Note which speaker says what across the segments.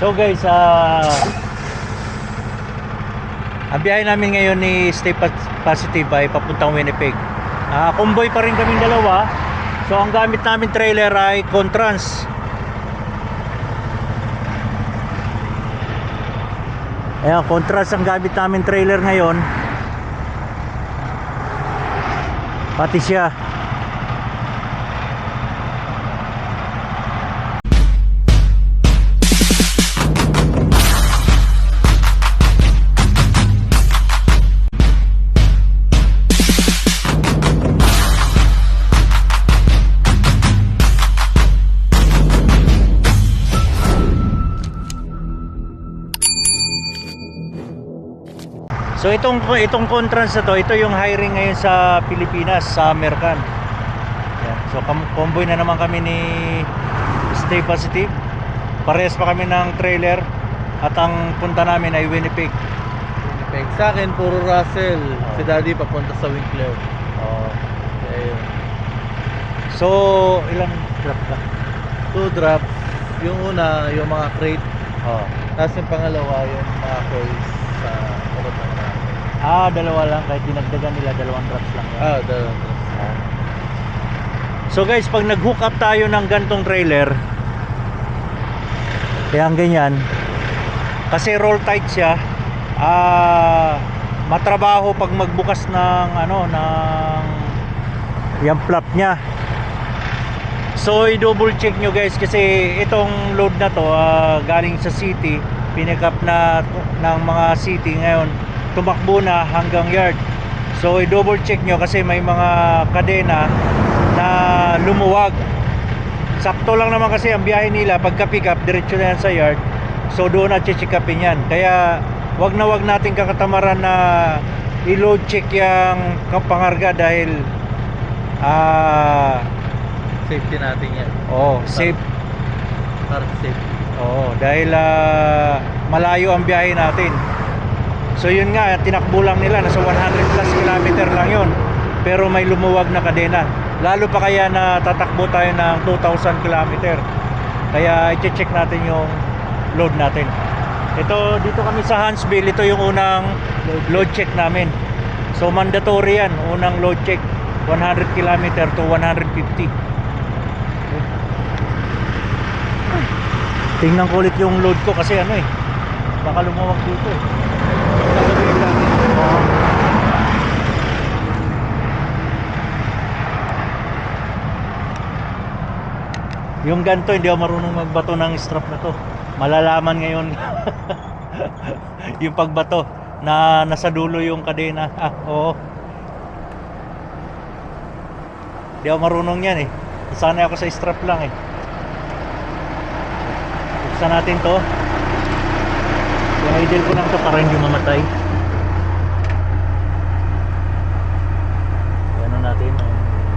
Speaker 1: So guys, ang biyahe namin ngayon ni Stay Positive ay papuntang Winnipeg. Convoy pa rin kaming dalawa. So ang gamit namin trailer ay Contrans. Ayan, Contrans ang gamit namin trailer ngayon. Pati siya. So itong Contrans na to, ito yung hiring ngayon sa Pilipinas, sa American. Yan. So convoy na naman kami ni Stay Positive. Parehas pa kami ng trailer at ang punta namin ay Winnipeg.
Speaker 2: Winnipeg. Sa akin, puro Russell. Si Daddy papunta sa Winkler.
Speaker 1: Okay. So ilang drop ka?
Speaker 2: 2 drops. Yung una, yung mga crate. Tapos yung pangalawa, yung mga coils sa kurot ng namin.
Speaker 1: Dalawa lang, kahit dinagdagan nila, 2 drops lang yan.
Speaker 2: 2 drops.
Speaker 1: So guys, pag nag-hook up tayo ng gantong trailer, kaya ang ganyan, kasi roll tight siya, matrabaho pag magbukas ng ng yung flap niya. So i-double check nyo guys, kasi itong load na to galing sa city, pinick up na ng mga city ngayon, tumakbo na hanggang yard. So i-double check nyo kasi may mga kadena na lumuwag. Sakto lang naman kasi ang biyahe nila, pagka pick up diretso na yan sa yard. So doon na check upin yan. Kaya wag natin kakatamaran na i-load check yung pangarga dahil
Speaker 2: Safety natin yan.
Speaker 1: safe.
Speaker 2: Para safe.
Speaker 1: Dahil malayo ang biyahe natin. So yun nga, tinakbo lang nila, nasa 100 plus kilometer lang yun, pero may lumuwag na kadena. Lalo pa kaya na tatakbo tayo ng 2,000 kilometer. Kaya i-check natin yung load natin. Ito, dito kami sa Huntsville, ito yung unang load check namin. So mandatory yan, unang load check, 100 kilometer to 150. Tingnan ko ulit yung load ko kasi baka lumuwag dito Yung ganito, hindi ako marunong magbato ng strap na to. Malalaman ngayon yung pagbato na nasa dulo yung kadena. Hindi ako marunong yan Sanay ako sa strap lang Buksan natin to. I-idle ko lang to para hindi mamatay. Ano natin ang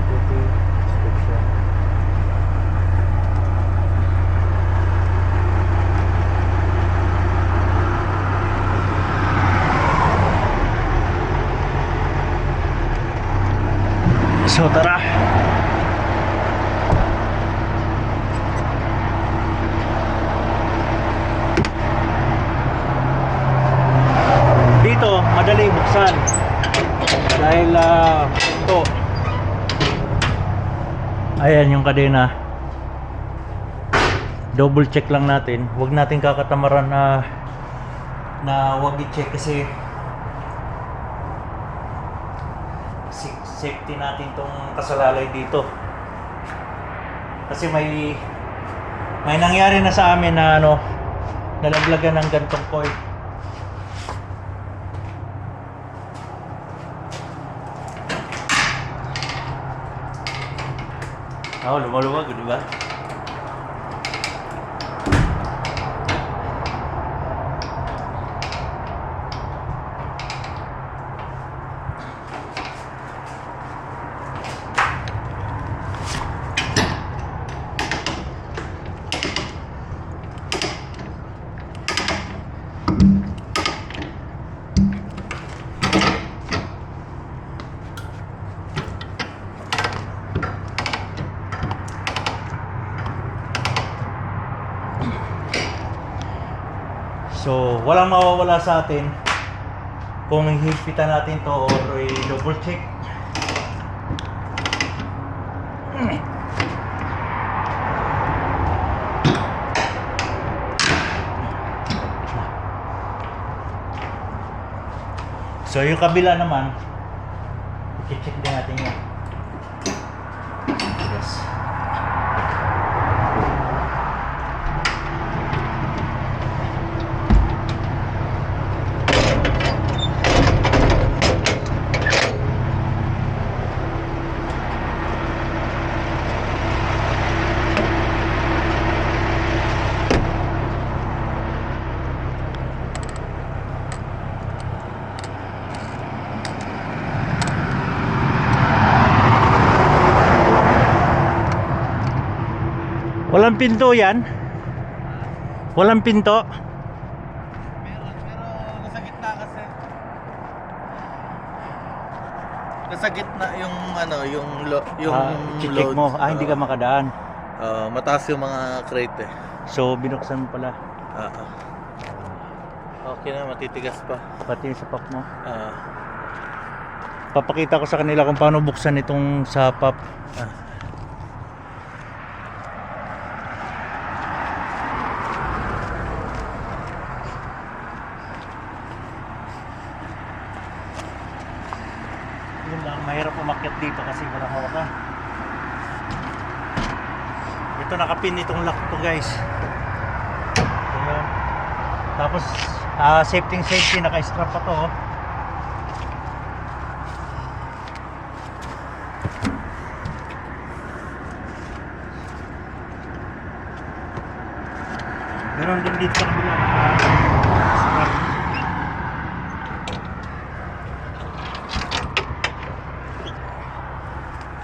Speaker 1: duty restriction. So tara. Dito madali buksan dahil ito, ayan yung kadena. Double check lang natin, huwag natin kakatamaran na huwag i-check kasi safety natin tong kasalalay dito. Kasi may nangyari na sa amin na nalaglagan ng gantong coil. Lumaluwag, di ba? So, walang mawawala sa atin kung hihigpitan natin to or i-double check. So, yung kabila naman, i-check din natin yun. Yes. Walang pinto yan? Walang pinto?
Speaker 2: Meron, pero nasa gitna kasi. Nasa gitna yung ano, yung
Speaker 1: check
Speaker 2: load.
Speaker 1: mo. Hindi ka makadaan.
Speaker 2: Mataas yung mga crate eh.
Speaker 1: So, binuksan mo pala.
Speaker 2: Okay na, matitigas pa.
Speaker 1: Pati yung sapak mo.
Speaker 2: Ah,
Speaker 1: Papakita ko sa kanila kung paano buksan itong sapap. Yun lang, mahirap umakyat dito kasi walang hawakan. Ito nakapin itong lock to guys. Ayan. Tapos safety naka-strap pa to. Oh. Meron din dito sa kabila naka-strap.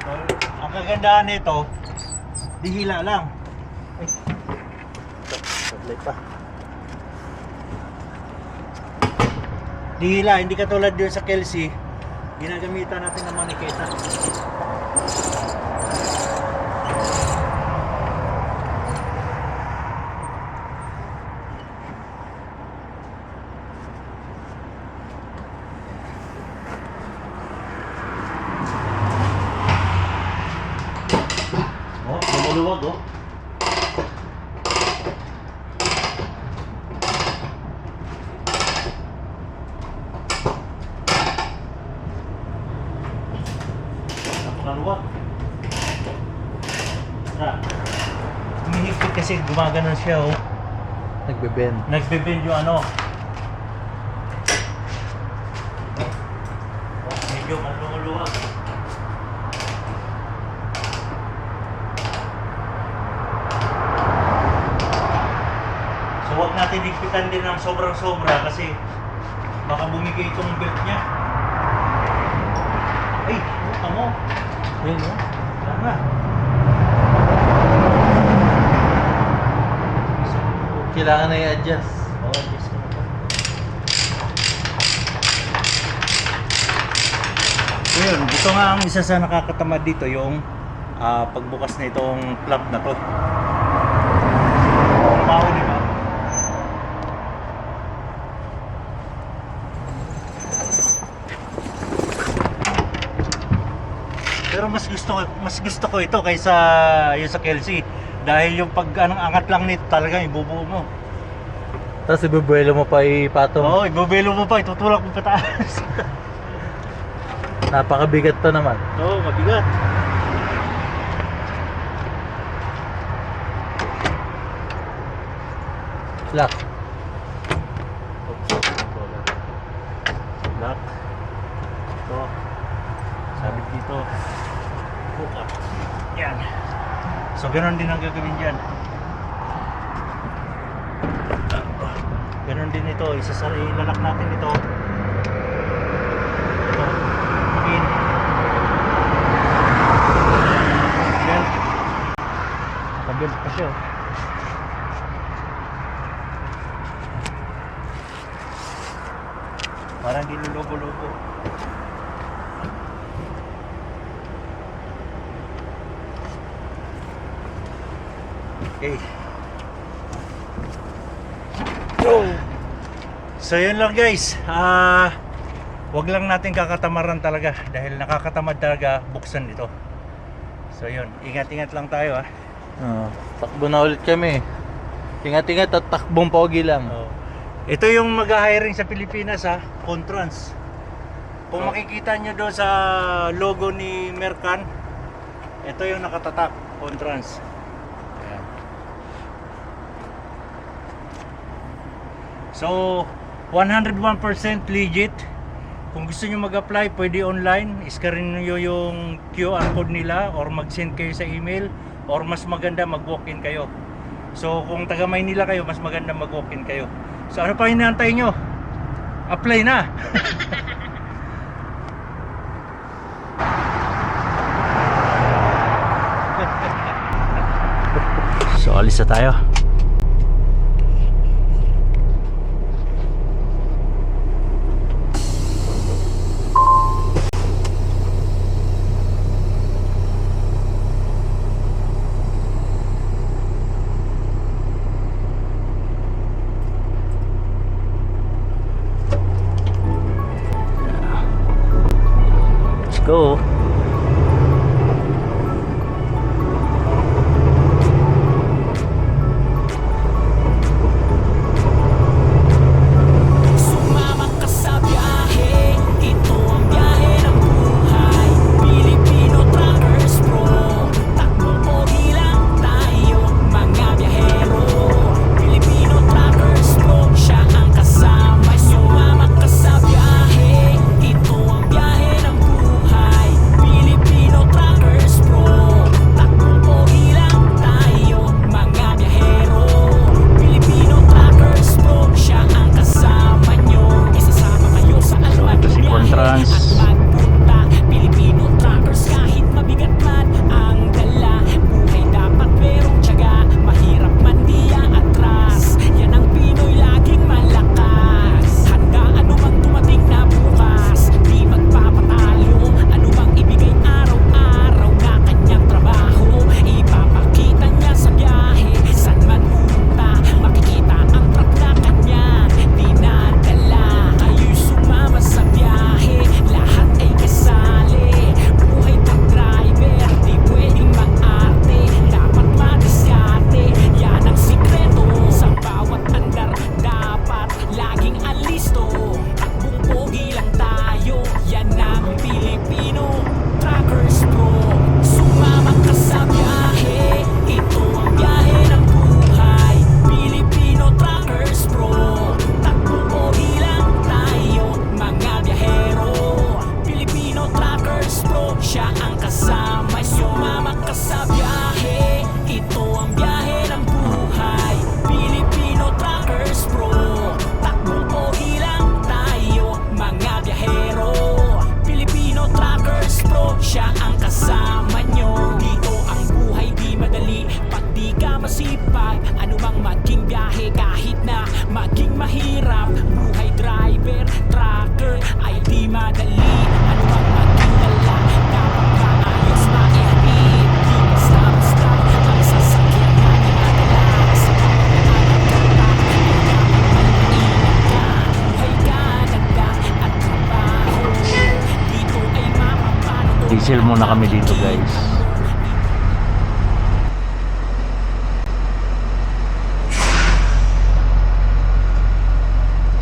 Speaker 1: So, ang kagandahan nito, dihila lang. Ay, sablay pa. Dihila, hindi katulad doon sa Kelsey, ginagamitan natin ng maniketa. Oh, lumuluwag oh. Napakaluwag. Humihigpit kasi gumaganon siya oh.
Speaker 2: nagbe-bend.
Speaker 1: Nagbe-bend yung ano. Oh, medyo maluluwag. So huwag natin higpitan din ng sobrang-sobra kasi baka bumigay itong belt niya. Ay, buka mo.
Speaker 2: Yun, no?
Speaker 1: Wala na.
Speaker 2: Kailangan na i-adjust.
Speaker 1: Oh, yes ko na to. So yun, ito nga ang isa sa nakakatamad dito, yung pagbukas na itong plug na to. Trabaho, di ba? Pero mas gusto ko ito kaysa yung sa Kelsey dahil yung pag angat lang nito talagang ibubuo mo.
Speaker 2: Tapos ibubuelo mo pa ipatong.
Speaker 1: Oo, ibubelo mo pa, itutulak mo pataas.
Speaker 2: Napakabigat to naman.
Speaker 1: Oo, mabigat.
Speaker 2: Lock.
Speaker 1: Lock. Ito. Sabit dito. Hook up. Yan. So, ganoon din ang gagawin dyan. Ganoon din ito. Ilalak natin ito. Ito. Pin. Belt. Pabelt pa siya. Parang di lulubo-lubo. Okay. Go! So yun lang guys, wag lang natin kakatamaran talaga dahil nakakatamad talaga buksan ito. So yun, ingat-ingat lang tayo
Speaker 2: Takbo na ulit kami. Ingat-ingat at takbong pogi lang.
Speaker 1: Ito yung mag-hiring sa Pilipinas Contrans. Kung makikita nyo doon sa logo ni Mercan, ito yung nakatatak, Contrans. Ayan. So 101% legit. Kung gusto nyo mag-apply, pwede online. Iskarin nyo yung QR code nila or mag-send kayo sa email, or mas maganda mag-walk-in kayo. So kung taga Maynila kayo, mas maganda mag-walk-in kayo. So ano pa hinihintay nyo? Apply na! So alis na tayo. Let's go. Diesel muna kami dito guys.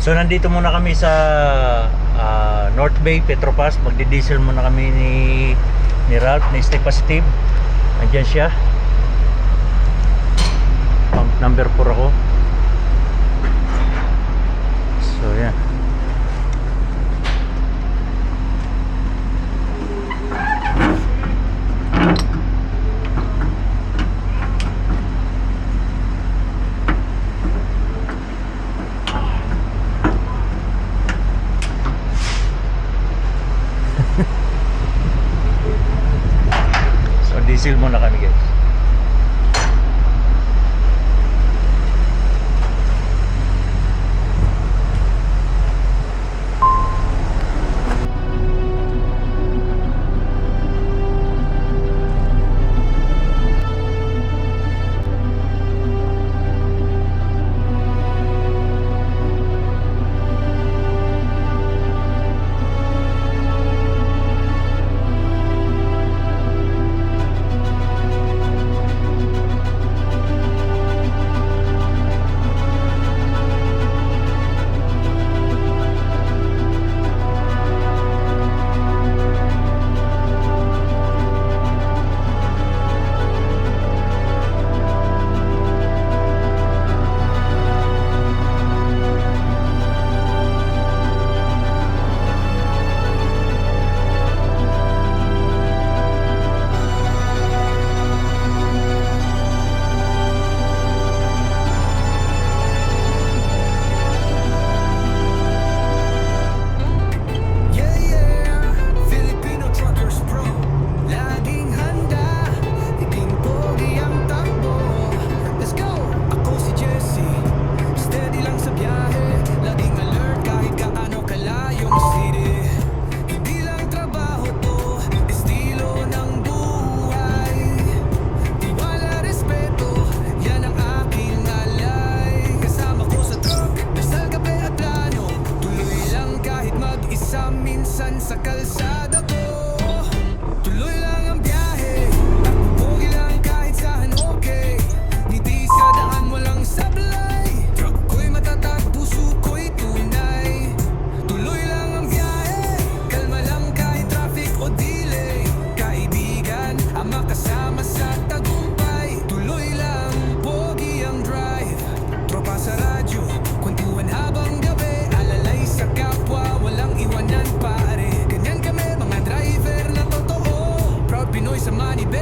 Speaker 1: So nandito muna kami sa North Bay Petropas. Magdi-diesel muna kami ni Ralph, ni Stay Positive. Andiyan siya. Pump number 4 ako. So yan. Diesel muna kami guys.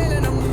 Speaker 3: kailan ang